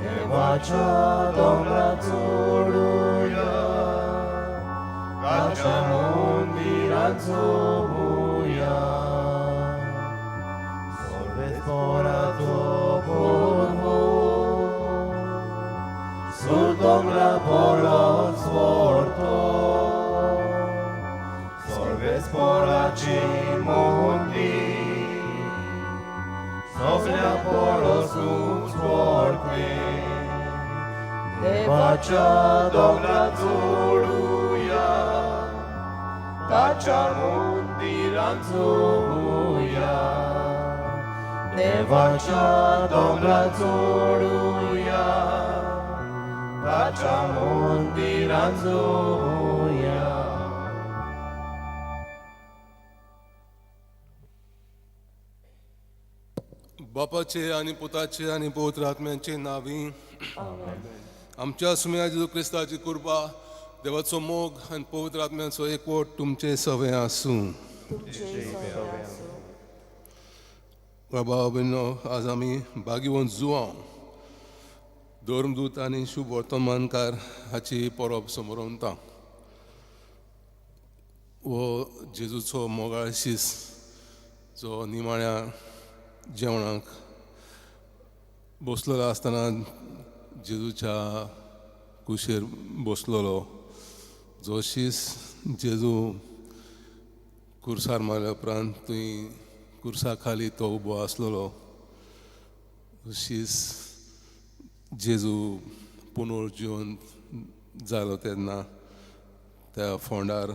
देवाच्या दोंगरात चढूया, ताच्या मंदिरात चोवुया. Sferato porvo, sul dombra polo svorto, solves poraci mondi, sofia polo sum svortvi, devacia dombra zuluja, tacia mundiran zuluja. देवाच्या दोंगरात चढूया, ताच्या मंदिरात जाऊया. बापाचे आणि पुताचे आणि पवित्र आत्म्याचे नावी. आमच्या सुम्या जेजू क्रिस्ताची कृपा, देवाचो मोग आणि पवित्र आत्म्याचो एकवट तुमचे सवय आसूं. बाबा भयणो, आज आमी भाग्यवंत जुवांव धर्मदूत आनी शुभ वर्तमानकार हाची परब समोर उरता. हो जेजूचो मोगाळ शीस जो निमाण्या जेवणाक बसलेलो आसतना जेजूच्या कुशीर बसलेलो, जो शीस जेजू खुर्सार मारल्या उपरांत थंय खुर्सा खाली तो उबो आसलेलो. शीस जेजू पुनर्जीवन जालो तेन्ना त्या फोंडार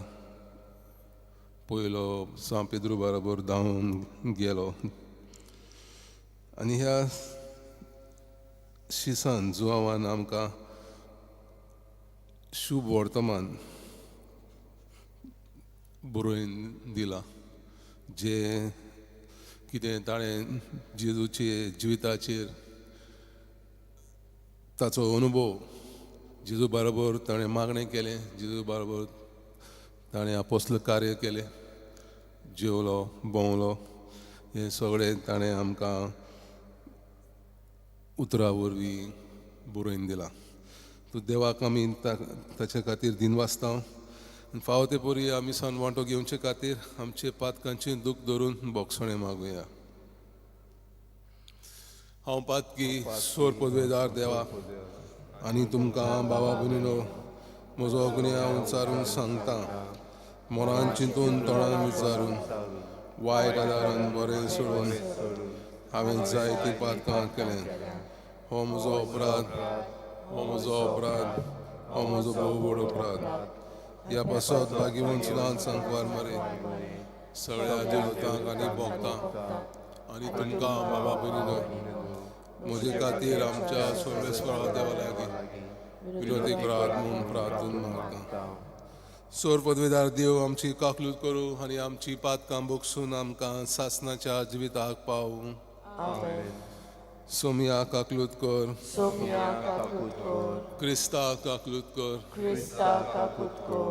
पयलो सा पेद्रू बरोबर धांवून गेलो. आनी ह्या शिसान जुवावान आमकां शुभ वर्तमान बरोवन दिला, जे कितें ताणें जेजूचे जिविताचेर ताचो अनुभव, जेजू बरोबर ताणें मागणें केलें, जेजू बरोबर ताणें आपोस्तल कार्य केलें, जेवलो भोंवलो, हें सगळें ताणें आमकां उतरां वरवीं बरोवन दिलां. तो देवाक आमी ताचे खातीर दिनवासतां. फावो ते परी आमी सान वांटो घेवचे खातीर आमचे पातकांचें दूख धरून बोगसणें मागुया. हांव पातकी सोर पदवेदार देवा आनी तुमकां बाबा भयणीनो, म्हजो अग्नी हांव विचारून सांगता. मोरान चिंतून तोंडान विचारून, वायट आदारान बरें सोडून हांवें जायतीं पातकां केलें. हो म्हजो अपराध, हो म्हजो अपराध, हो म्हजो भोव व्हड अपराध. ह्या पासत भाग्यवंत ल्हान सांकवार मरे सगळ्या देवतांक आनी भोगतां आनी तुमकां बाबा भयणीनो, म्हजे खातीर आमच्या सर्वेस्वरा देवा लागीं विनोदी करात म्हूण प्रार्थना मागता. सोर पदवेदार देव, आमची काकलूत करूं आनी आमची पातकां बोगसून आमकां सासणाच्या जिविताक पावूं. सोमिया काकलूत कर, क्रिस्ता काकलूत कर,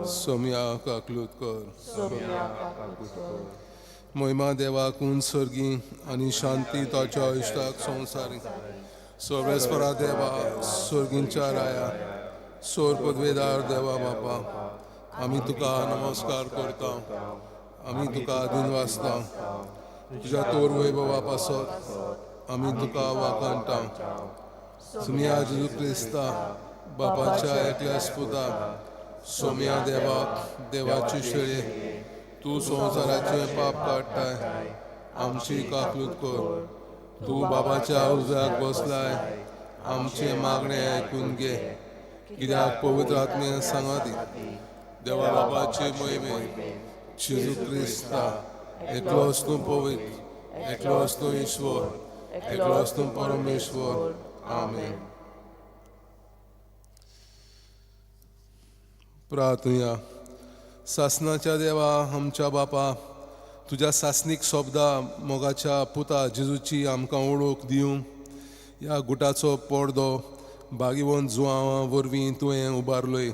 सोमिया काकलूत कर. महिमा देवाक सर्गी आनी शांती ताच्या इश्टाक संवसारी. सर्वेस्परा देवा, सर्गींच्या राया, सोर पदवेदार देवा बापा, आमी तुका नमस्कार करता, आमी तुका दिनवासता. तुज्या तोर वैभवा पासत आमी तुका वाखाणटा. सुमिया जेजू क्रिस्ता, बापाच्या एकल्या स्पुता, सोमिया देवाक, देवाची शेळये, तूं संवसाराचे पाप काडटाय, आमची काकलूत कर. तूं बाबाच्या उज्याक बसलाय, आमचे मागणे आयकून घे, कित्याक पवित्र आत्म्यान सांगाती. देवा बाबाचे महिमे, जेजू क्रिस्ता, एकलोच तूं पवित्र, एकलोच तूं ईश्वर, एकलोच तूं परमेश्वर. आमेन. प्रार्थना. सासणाच्या देवा, आमच्या बापा, तुज्या सासनीक शब्दा मोगाच्या पुता जेजूची आमकां ओळख दिवं. ह्या गुटाचो पडदो भाग्यवंत जुवांवा वरवीं तुवें उबारलोय.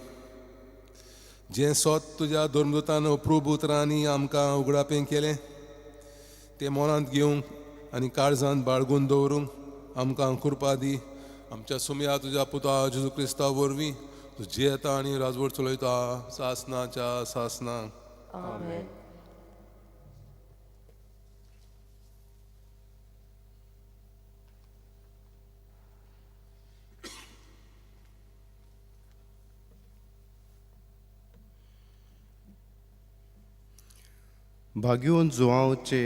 जें सोत तुज्या धर्मदुतान अप्रूप उतरांनी आमकां उगडापें केलें, तें मनांत घेवंक आनी काळजांत बाळगून दवरूंक आमकां कृपा दी. आमच्या सुमया तुझ्या पुता जेजू क्रिस्ता वरवीं तूं जियेता आनी राजवट चलयता सासनाच्या सासनाक. आमेन. भाग्योन जुआंवचे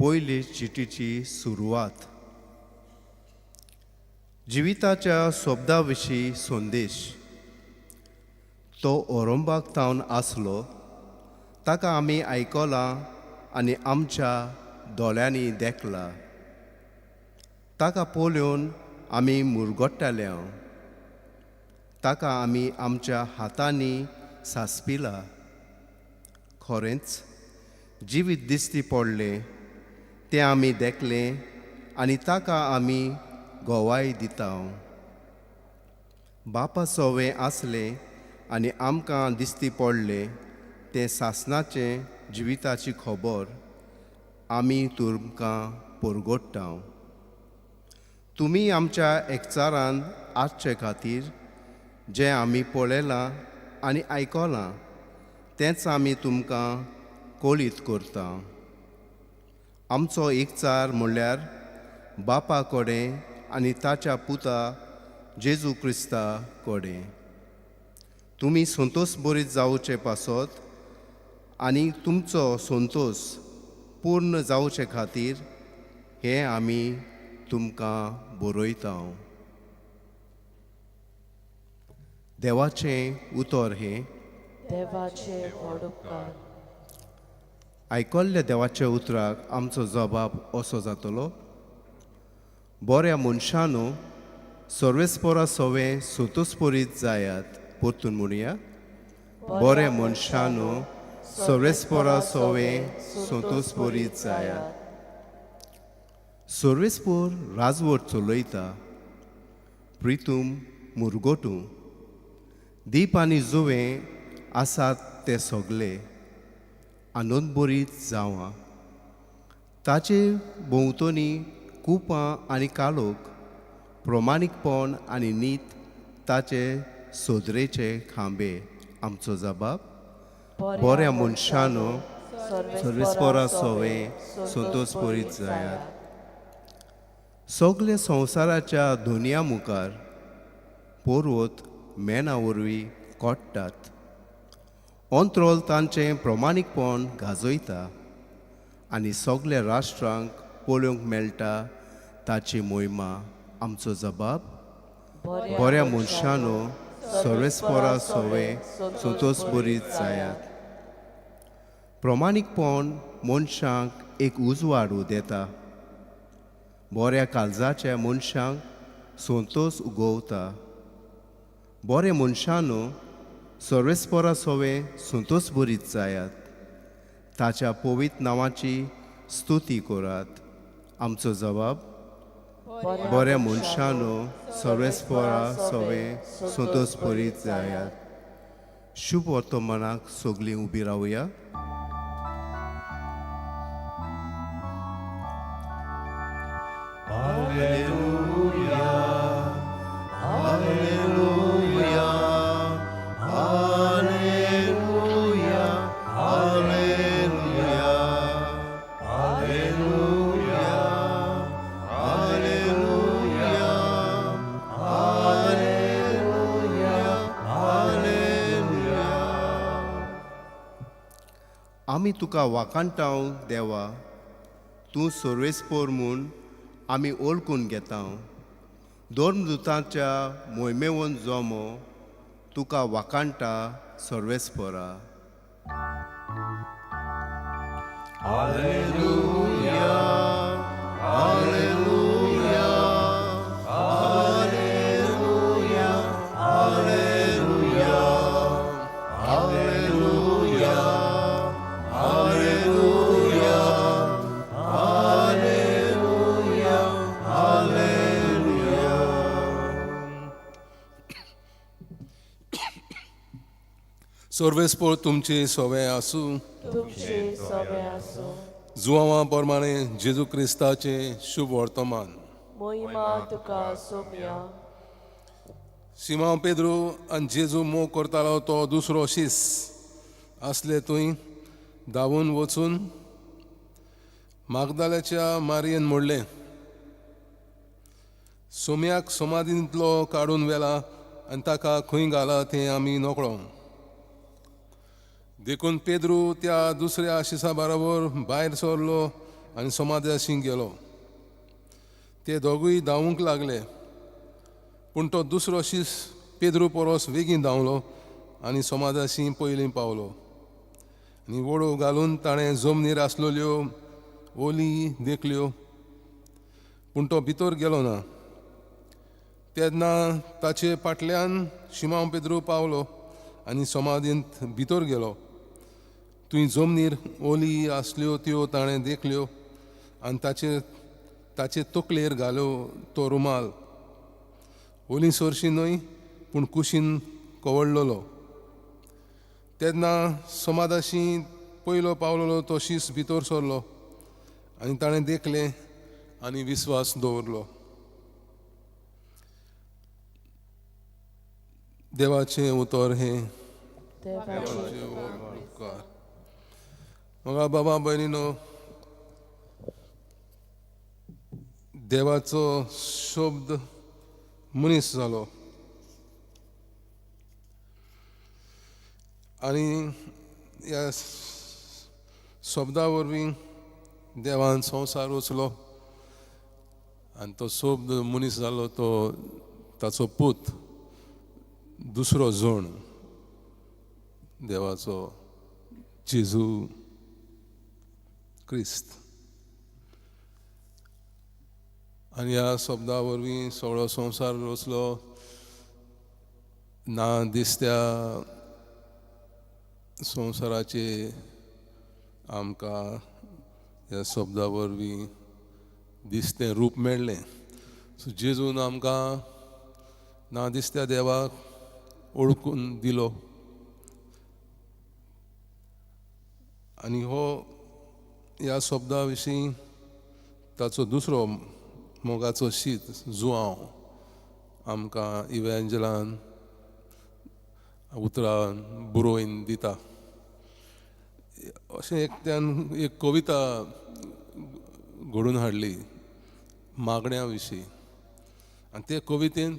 पयले चिटीची सुरवात. जिविताच्या सोबदा विशीं संदेश. तो औरंबाक तावन आसलो, ताका आमी आयकलां आनी आमच्या दोळ्यांनी देखला. ताका पळोवन आमी मुरगोडटाले. ताका आमी आमच्या हातांनी सांसपिला. खरेंच जिवीत दिश्टी पडले तें आमी देखलें आनी ताका आमी गोवाय दिता. बापा सोवें आसलें आनी आमकां दिश्टी पडले तें सासणाचें जिविताची खबर आमी तुमकां परगोडटा. तुमी आमच्या एकचारान आसचे खातीर जें आमी पळयलां आनी आयकलां तेंच आमी तुमकां कळीत करता. आमचो एकचार म्हणल्यार बापा कडेन आनी ताच्या पुता जेजू क्रिस्ता कडेन. तुमी संतोश बरीत जावचे पासत आनी तुमचो संतोश पूर्ण जावचे खातीर हें आमी तुमकां बरयता. देवाचें उतर हें. देवाचे व्हड उपकार. आयकल्ल्या देवाच्या उतराक आमचो जबाब असो जातलो. बऱ्या मनशानो सर्वेस्परा सवें सोतोस्पोरीत जायात. परतून म्हणुया. बऱ्या मनशानो सर्वेस्परा सवें सोतोस्पोरीत जायात. सर्वेस्पोर राजवट चलयता. प्रितूम मुरगोटू. दीप आनी जुवें आसात ते सगळे आनंदबरीत जावं. ताचे भोंवतणी कुपां आनी कालोख प्रमाणीकपण आनी नीत ताचे सोदरेचे खांबे. आमचो जबाब. बऱ्या मनशानो सर्वेस्परा सवें संतोषपरीत जायात. सगळे संवसाराच्या दुनिया मुखार पर्वत मेना वरवीं कोडटात. अंत्रोल तांचें प्रमाणीकपण गाजयता आनी सगल्या राष्ट्रांक पळोवंक मेळटा ताची मोहिमा. आमचो जबाब. बऱ्या मनशानो सर्वेस्परा सवें संतोषबरीत जायात. प्रमाणीकपण मनशांक एक उजवाड देता. बऱ्या काळजाच्या मनशांक संतोश उगवता. बरे मनशानो सर्वेस्परा सवें संतोषबरीत जायात. ताच्या पवित्र नांवाची स्तुती करात. आमचो जबाब. बऱ्या मनशानो सर्वेस्परा सवें संतोषबरीत जायात. शुभ वर्तमानाक सगळीं उबी रावया. हालेलुया. हालेलुया. हालेलुया. हालेलुया. हालेलुया. हालेलुया. हालेलुया. आमी तुका वाखाणटाव देवा. तूं सर्वेस्पोर म्हूण आमी ओळखून घेता. धर्मदुतांच्या मोहिमेवन जोमो तुका वाखाणटा सर्वेस्पोरा. हालेलुया. हालेलुया. हालेलुया. हालेलुया. हालेलुया. हालेलुया. हालेलुया. हालेलुया. सर्वेस्पोर तुमची सवें आसूं. तुमचे सवें आसूं. जुआंवा प्रमाणे जेजू क्रिस्ताचें शुभ वर्तमान. मोहिमा तुका सोम्या शिमांव पेद्रू आनी जेजू मोग करतालो तो दुसरो शीस असले थंय धांवून वचून मागदाल्याच्या मारयेन मोडलें. सोम्याक समाधींतलो काडून व्हेला आनी ताका खंय घाला तें आमी नकळो. देखून पेद्रू त्या दुसऱ्या शिसा बरोबर भायर सरलो आनी समाधीशी गेलो. ते दोगूय धांवूंक लागले, पूण तो दुसरो शीस पेद्रू परस बेगीन धांवलो आनी समाधीशी पयलीं पावलो. आनी वडो घालून ताणें जमनीर आसलेल्यो ओली देखल्यो, पूण तो भितर गेलो ना. तेन्ना ताचे फाटल्यान शिमांव पेद्रू पावलो आनी समाधींत भितर गेलो. थंय जमनीर ओली आसल्यो त्यो ताणें देखल्यो आनी ताचे तकलेर घाल्यो तो रुमाल. ओली सरशी न्हय, पूण कुशीन कवळलोलो. तेन्ना समाधाशी पयलो पावलेलो तो शीस भितर सरलो आनी ताणें देखलें आनी विस्वास दवरलो. देवाचें उतर हें. म्हाका बाबा भयणीनो, देवाचो शब्द मनीस जालो आनी ह्या शब्दा वरवीं देवान संवसार रचलो आनी तो शब्द मनीस जालो. तो ताचो पूत दुसरो जण देवाचो जेजू क्रिस्त. आनी ह्या शब्दा वरवीं सगळो संवसार रचलो. ना दिसत्या संवसाराचे आमकां ह्या शब्दा वरवीं दिसतें रूप मेळ्ळें. सो जेजून आमकां ना दिसत्या देवाक ओळखून दिलो आनी हो ह्या शब्दा विशीं ताचो दुसरो मोगाचो शीत जुआंव आमकां इवेंजलान उतरान बरोवन दिता. अशें एकट्यान एक कविता घडोवन हाडली मागण्या विशीं. आनी ते कवितेन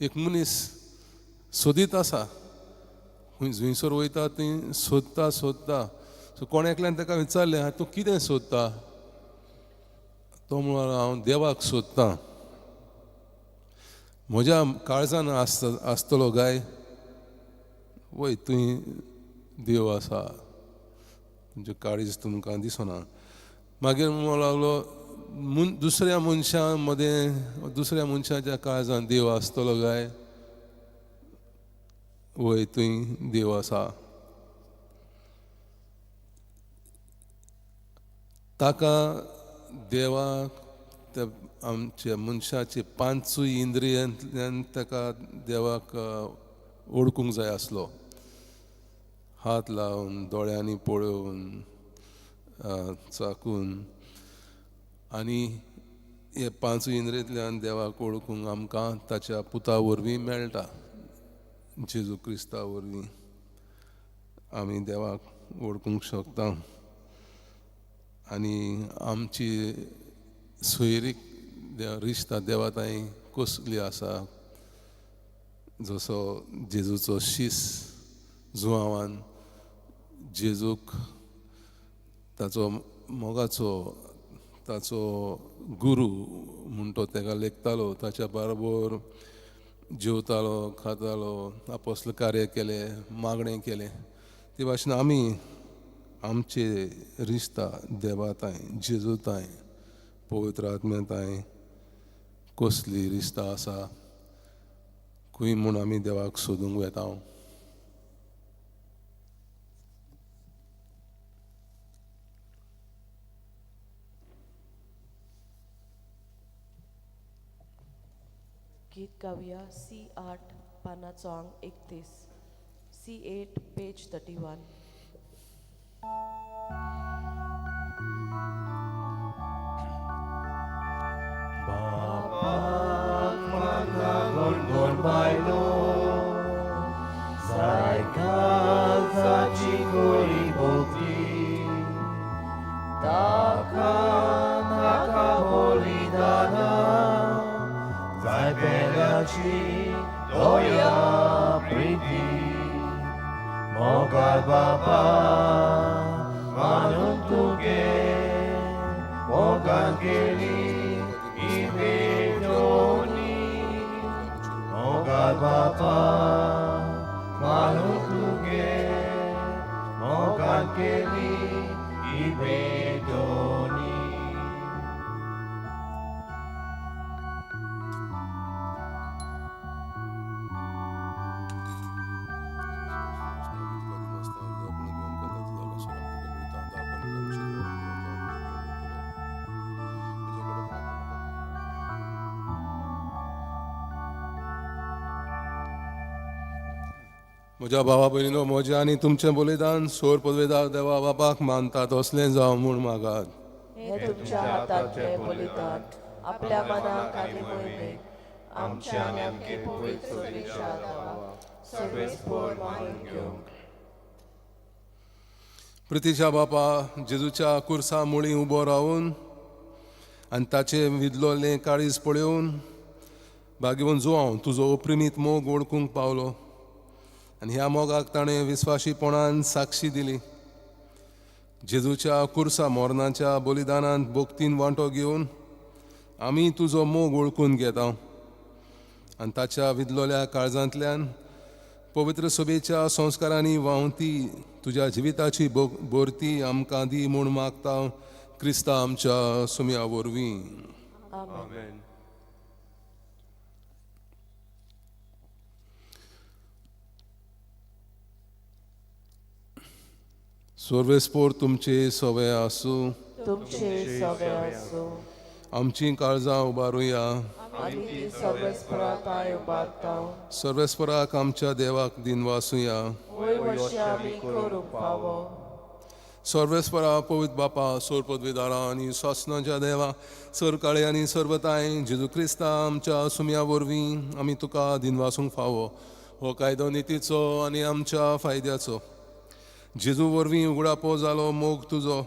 एक मनीस सोदीत आसा, खंयसर वयता थंय सोदता सोदता. सो कोण एकल्यान ताका विचारलें, तूं कितें सोदता? तो म्हणलो, हांव देवाक सोदतां. म्हज्या काळजान आसतलो गाय. वय थंय देव आसा, तुमचें काळीज तुमकां दिसना. मागीर म्हणूंक लागलो, दुसऱ्या मनशा मदें दुसऱ्या मनशाच्या काळजान देव आसतलो गाय. वय थंय देव आसा. ताका देवाक आमच्या मनशाचे पांचूय इंद्रियांतल्यान ताका देवाक ओळखूंक जाय आसलो. हात लावन, दोळ्यांनी पळोवन, चाकून, आनी हे पांचूय इंद्रियांतल्यान देवाक ओळखूंक आमकां ताच्या पुता वरवीं मेळटा. जेजू क्रिस्ता वरवीं आमी देवाक ओळखूंक शकता. आनी आमची सोयरीक रिश्ता देवा ताई कसली आसा. जसो जेजूचो शीस जुआंवान जेजूक ताचो मोगाचो ताचो गुरू म्हूण तो ताका लेखतालो, ताच्या बरोबर जेवतालो, खातालो, आपोसल कार्य केलें, मागणें केलें. ते भाशेन आमी आमचे रिश्ता देवा ताई, जेजू ताई, पवित्र आत्म्या ताई कसली रिश्ता आसा, खंय म्हूण आमी देवाक सोदूंक वेता. गीत गावया C8 पाना सॉंग 31, C8 पेज 31. बाप najpierwci Twoja priti, moga Baba, manuntuke, moga keli, ibedoni, moga Baba, manuntuke, moga keli, ibedoni. म्हज्या भावा भयणीनो, म्हजें आनी तुमचें बलिदान सोर पदवेदार देवा बापाक मानतात असलें जावं म्हूण मागात. हे तुमच्या हातांतले बलिदान आपल्या मनाक आनी मोहिमेक आमच्या नेमके पवित्र सोयीच्या देवा सर्वेस्पोर मागून घेवंक. प्रितीच्या बापा, जेजूच्या कुर्सा मुळी उबो रावून आनी ताचें विदलोलें काळीज पळयोवन भाग्यवन जो हांव तुजो अप्रिमीत मोग ओळखूंक पावलो आनी ह्या मोगाक ताणें विस्वाशीपणान साक्षी दिली. जेजूच्या कुर्सा मोरनाच्या बलिदानांत भोगतीन वांटो घेवन आमी तुजो मोग ओळखून घेता आनी ताच्या विदलोल्या काळजांतल्यान पवित्र सभेच्या संस्कारांनी व्हांवती तुज्या जिविताची बोरती आमकां दी म्हूण मागता क्रिस्ता आमच्या सुम्या वरवीं. आमेन. सर्वेस्पोर तुमचे सवे आसूं, तुमचे सवे आसूं आमची काळजां उबारुया. आनी ती सर्वेस्पराताय उबारता. सर्वेस्पराक आमच्या देवाक दिनवासुया. वय वर्षी आमी करूंक फावो. सर्वेस्परा पवित्र बापा, सोर पदवीदारा आनी स्वासनाच्या देवा, सरकाळे आनी सर्वताय जेजू क्रिस्ता आमच्या सुम्या वरवीं आमी तुका दिनवासूंक फावो. हो कायदो नितीचो आनी आमच्या फायद्याचो. जेजू वरवीं उगडापो जालो मोग तुजो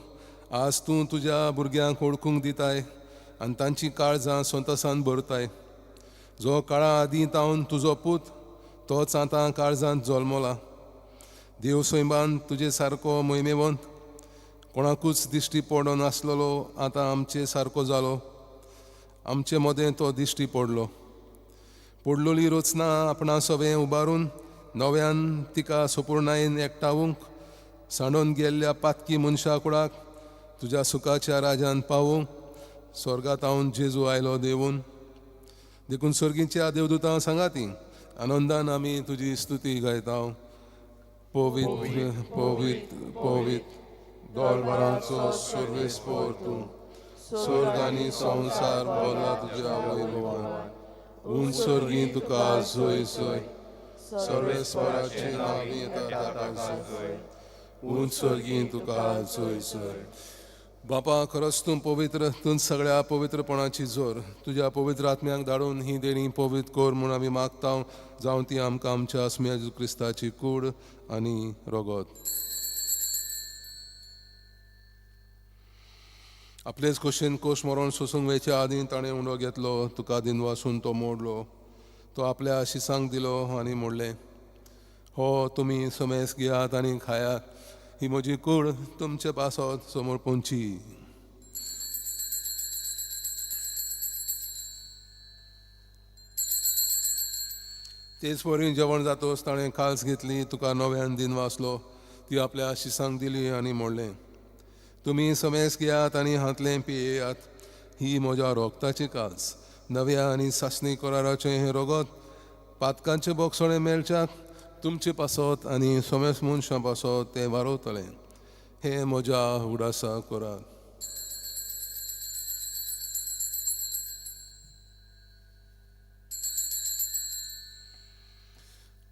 आज तूं तुज्या भुरग्यांक ओळखूंक दिताय आनी तांची काळजां संतोशान भरताय. जो काळा आदीं तावन तुजो पूत तोच आतां काळजांत जल्मला. देव सैमान तुजे सारको मोहिमेवंत कोणाकूच दिश्टी पडो नासलेलो आतां आमचे सारको जालो. आमचे मदें तो दिश्टी पडलो. पडलोली रचना आपणा सवें उबारून नव्यान तिका संपूर्णायेन एकठांवूंक सांडून गेल्ल्या पातकी मनशा कुळाक तुज्या सुखाच्या राजान पावूंक स्वर्गांत हांव जेजू आयलो देवून. देखून सर्गीच्या देवदूतां सांगाती आनंदान आमी तुजी स्तुती गायता. पवित्र पवित्र पवित्र दोळवरांचो सर्वेस्पोर तूं, स्वर्ग आनी संवसार भरला तुज्या वैभवान. उंच सर्गी तुका सोय सोय, सर्वेस्पराची नांवी येता ताका सोय. उंच सर्गी तुका सोय सोय. बापा, खरोच तूं पवित्र, तूं सगळ्या पवित्रपणाची जोर. तुज्या पवित्र आत्म्याक धाडून ही देणी पवित्र कोर म्हूण आमी मागता. जावं ती आमकां आमच्या अस्म्या जेजू क्रिस्ताची कूड आनी रोगत. आपलेच खोशेन कोश मरोन सोसूंक वयच्या आदीं ताणें उंडो घेतलो. तुका दिनवासून तो मोडलो. तो आपल्या शिसांक दिलो आनी मोडलें. हो तुमी समेस घेयात आनी खायात. ही म्हजी कूड तुमचे पासत समोर पोंची. तेच वरी जेवण जातोच ताणें काल्स घेतली. तुका नव्यान दिनवासलो. ती आपल्या शिसांक दिली आनी मोडलें. तुमी समेस घेयात आनी हातलें पियेयात. ही म्हज्या रोगताची काल्स, नव्या आनी सासणी कराराचें हें रोगत. पातकांचे बोगसणे मेळच्याक तुमचे पासत आनी समेस मनशां पासत तें वारवतलें. हें म्हज्या उडासा करात.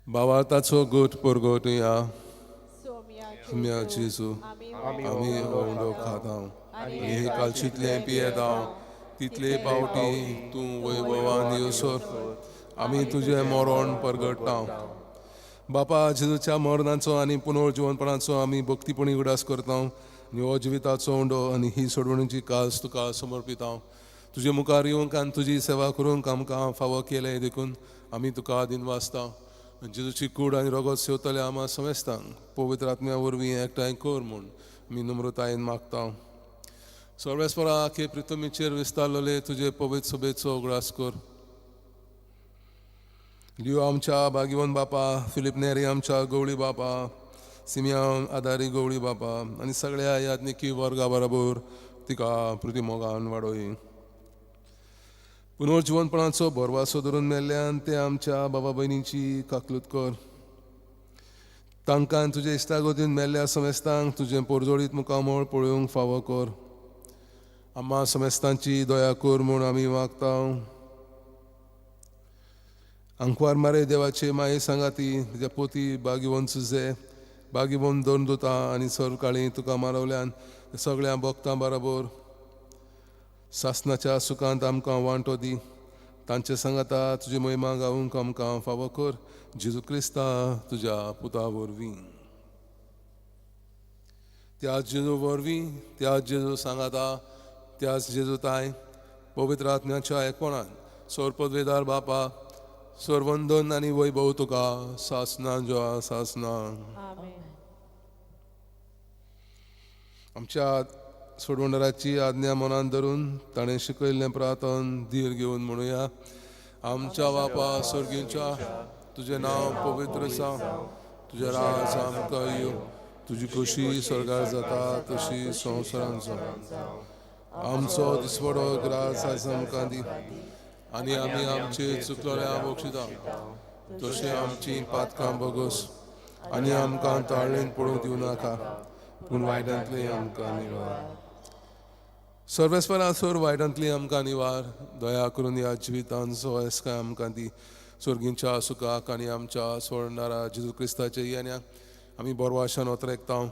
भावार्थाचो गोठ परगटुया. सुम्या जेजू आमी ओंडो खाता आनी हे कालशीतलें पियेता. तितले पावटी तूं वैभवान येवसर आमी तुजें मरण परगट्टा. बापा, जेजूच्या मरणाचो आनी पुनर्जिवनपणाचो आमी भक्तीपणी उडास करता. आनी हो जिविताचो ओंडो आनी ही सोडवणीची कास तुका समर्पिता. तुजे मुखार येवंक आनी तुजी सेवा करूंक आमकां फावो केले देखून आमी तुका दिनवासता. जेजूची कूड आनी रगत सेवतले आम्हा समेस्तांक पवित्र आत्म्या वरवीं एकठांय कर म्हूण मी नम्रतायेन मागता. सर्वेस्परा आखे प्रितमीचेर विस्तारलेले तुजे पवित्र सभेचो उगडास कर. लिओ आमच्या भागिवन बापा, फिलिप नेरी आमच्या गवळी बापा, सिमियान आदारी गवळी बापा आनी सगळ्या याज्ञिकी वर्गा बरोबर तिका प्रतिमोगान वाडोय. पुनर्जीवनपणाचो भरवासो धरून मेल्ल्यान ते आमच्या बाबा भयणीची काकलूत कर. तांकां तुजे इश्टागतीन मेल्ल्या समेस्तांक तुजें पोरजोळीत मुखामोळ पळोवंक फावो कर. आम्हा समेस्तांची दया कर म्हूण आमी मागता. आंकवार मारे देवाचे माये सांगाती तुज्या पोती बागिवंत सुजे, बागिवंत दोन दोता आनी सरकाळी तुका मारवल्यान सगळ्या भक्तां बरोबर सासनाच्या सुखांत आमकां वांटो दी. तांचे सांगाता तुजी महिमा गावूंक आमकां फावो कर. जेजू क्रिस्ता तुज्या पुता वरवीं. त्याच जेजू वरवीं, त्याच जेजू सांगाता, त्याच जेजू ताय पवित्र आत्म्याच्या एकपणान सोरपदवेदार बापा सर्वंदन आनी वैभव तुका सासना ज्या सासना. आमच्या सोडवंडराची आज्ञा मनान धरून ताणें शिकयल्लें प्रार्थन धीर घेवन म्हणुया. आमच्या बापा सर्गींच्या तुजें नांव पवित्र जावं, तुजें राज आमकां येवं, तुजी खोशी स्वर्गार जाता तशी संवसारांत जावं. आमचो दिसवडो ग्रास आज आमकां दी आनी आमी आमचे चुकलोल्या बक्षिता तशें आमची पातकां बोगोस आनी आमकां ताळेन पडूंक दिवं नाका पूण वायटांतली आमकां निवार. सर्वेस्परा सोर वायटांतली आमकां निवार. दया करून ह्या जिवितांत सोयस्काय आमकां दी. सर्गींच्या सुखाक आनी आमच्या सोडणारा जेजू क्रिस्ताच्या येण्याक आमी बोरवाशान ओतरेकता.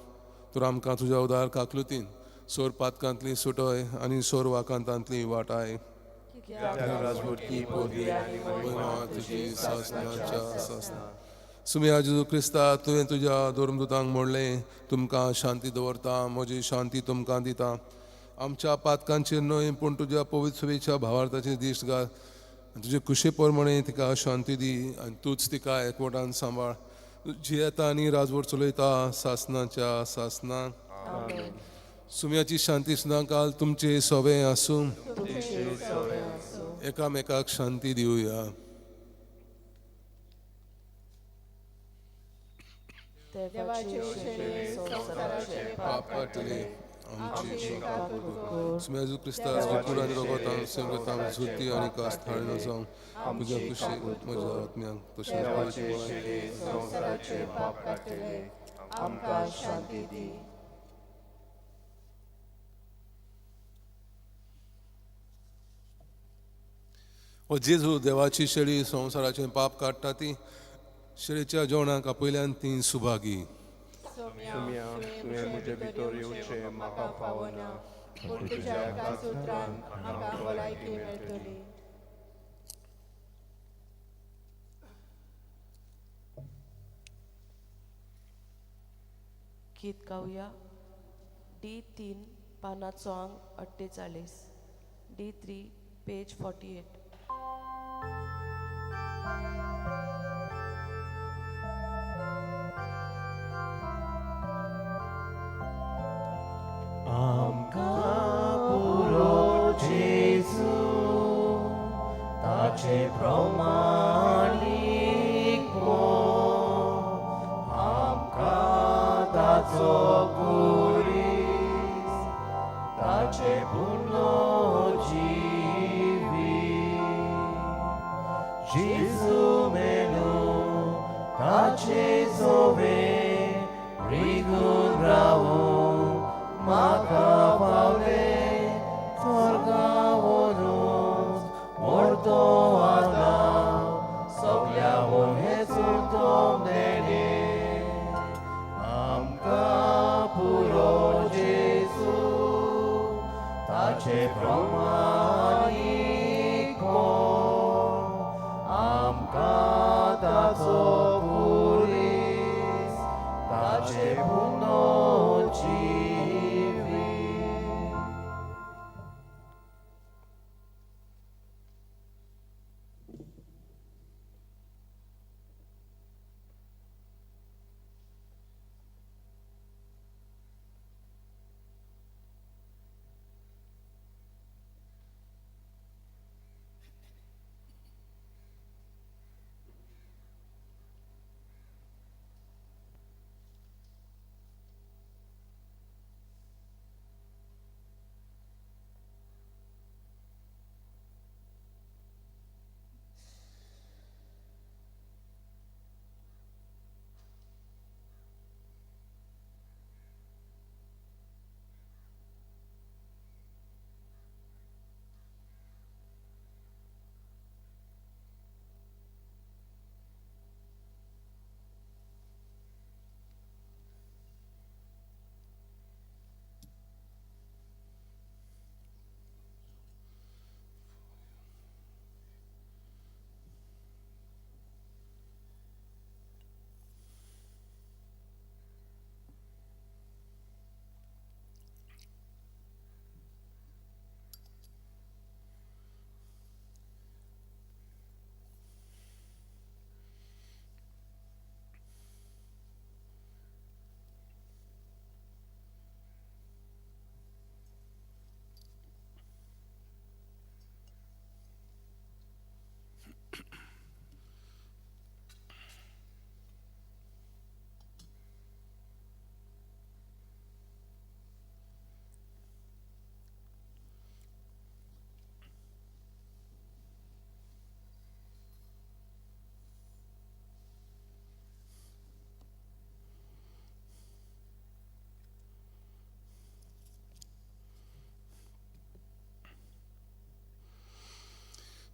तर आमकां तुज्या उदार काकलुतीन सोर पातकांतली सुटय आनी सोर वाकांतांतली वाटाय. सुम्या जेजू क्रिस्ता तुवें तुज्या धर्मदुतांक म्हणलें तुमकां शांती दवरता, म्हजी शांती तुमकां दिता. आमच्या पातकांचेर न्हय पूण तुज्या पवित्र सभेच्या भावार्थाचेर दिश्ट घाल. तुजे कुशे प्रमाणे तिका शांती दी आनी तूंच तिका एकवटान सांबाळ. जी येता आनी राजवट चलयता सासनाच्या सासनान. सुम्याची शांती सुद्दां काल तुमचे सोबे आसूं. एकामेकाक शांती दिवया. पापातले आमची जेजू क्रिस्ता झुकूर आनी रगतान सेवगतान झुती आनी कास्ताळी जावं तुज्या कुशी म्हज्या आत्म्याक तशें हो जेजू देवाची शेळी संवसाराचें पाप काडटा ती शेळीच्या जेवणाक आपयल्यान ती सुभागी. तुवें म्हजे भितर येवचें म्हाका फावना पूण तुज्या एका सुत्रान म्हाका भलायकी मेळटली. गीत गावया. D3 पानाचो अंक 48. D3 page 48. आमकां पुरो जेजू ताचे प्रमाणीक आमकां ताचो कुरीस ताचे पुर्नो जेजू मेलो ताचे जोवे रिगून रावूं म्हाका पावले स्वर्गा व्हरून मोडतो आतां सगळ्या मोहेचो तो देणे. आमकां पुरो जेजू ताचे प्रमाणीक आमकां ताचो कुरीस ताचे पुर्नो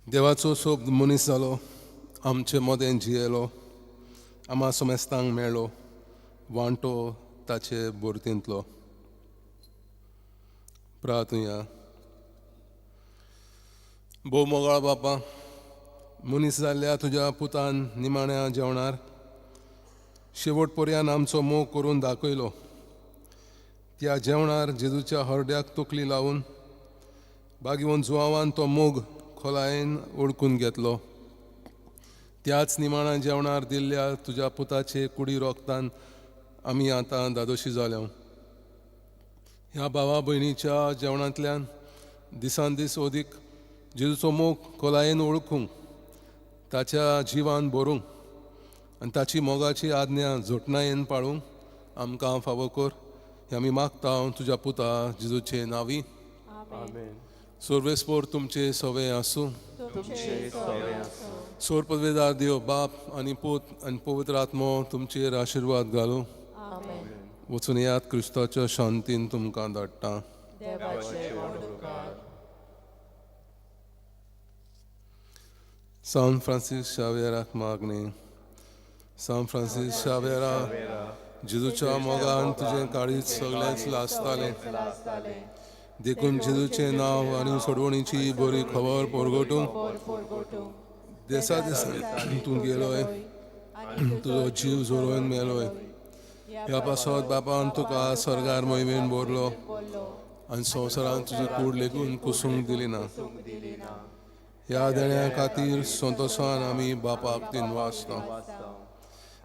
देवाचो सोब मनीस जालो, आमचे मोदें जियेलो, आमा सोमेस्तांक मेळ्ळो, वांटो ताचे बोरतींतलो. प्रार्थुया. भोव मोगाळ बापा, मनीस जाल्ल्या तुज्या पुतान निमाण्या जेवणार शेवट पर्यान आमचो मोग करून दाखयलो. त्या जेवणार जेजूच्या हरड्याक तकली लावून बागीवन जुवांवान तो मोग खोलायेन ओळखून घेतलो. त्याच निमाण्या जेवणार दिल्ल्या तुज्या पुताचे कुडी रोगतान आमी आतां दादोशी जाल्यो. ह्या भावा भयणीच्या जेवणांतल्यान दिसान दीस ओदीक जेजूचो मोग खोलायेन ओळखूंक, ताच्या जिवान भरूंक आनी ताची मोगाची आज्ञा जोटणायेन पाळूंक आमकां फावो कर. हें आमी मागता तुज्या पुता जेजूचे नांवी. आमेन. सर्वेस्पोर तुमचे सवे आसूं. तुमचे सवे आसूं. सोर पदवेदार देव बाप आनी पूत आनी पवित्र आत्मो तुमचेर आशिर्वाद घालूं. आमेन. वचून यात क्रिस्ताच्या शांतीन तुमकां धाडटा. देवाचे वडणूकार. सान फ्रांसीस शावेराक मागणी. सान फ्रांसीस शावेरा, जेजूच्या मोगान तुजें काळीज सगळेंच लासतालें. देखून जेजूचें नांव आनी सोडवणीची बरी खबर परगटूंक देसा दिसा तूं गेलोय, तुजो जीव जोरोवन मेलोय. ह्या पासत बापान तुका सर्गार मोहिमेन भरलो आनी संवसारान तुजी कूड लेगून कुसूंक दिली ना. ह्या देण्या खातीर संतोशान आमी बापाक दिनवासता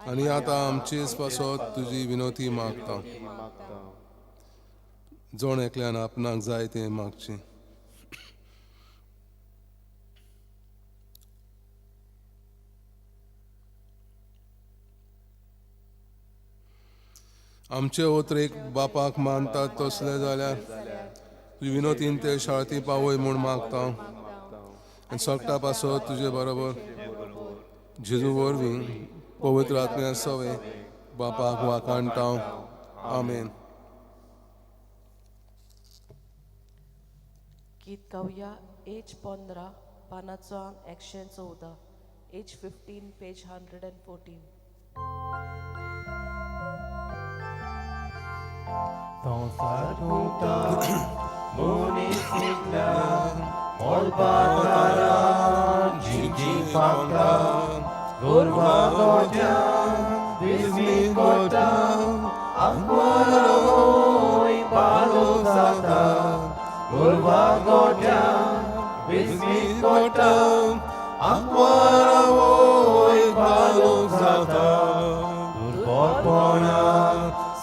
आनी आतां आमचेच पासत तुजी विनोती मागता. जोण एकल्यान आपणाक जाय तें मागचें. आमचे ओत्रेक बापाक मानतात तसले जाल्यार तुजे विनोतीन ते शाळती पावय म्हूण मागता आनी सगटा पासत तुजे बरोबर जेजू वरवीं पवित्र आत्म्या सवे बापाक वाकाणटा. आमेन. गीत गावया एज 15 पानाचो 114, एज 15 पेज 114. संसार भोवता मनीस निघला, मोडपाकारा जिजी पावता, गोरवा गोठ्या विस्मी कोटा, आंकवारा होय पालो जाता. गोरवा गोठ्या विस्मी कोटा, आंकवारा होय पालो जाता. दुर्बळपणा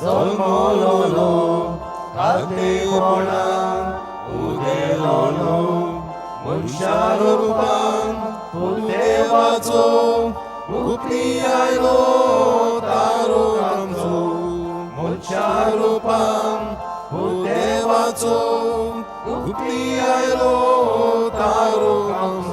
जल्मलोलो, खातेपणान उदेलोलो, मनशा रुपान देवाचो मुक्ती आयलो तारो आमचो. मनशा रुपान देवाचो मुक्ती आयलो तारो आमचो.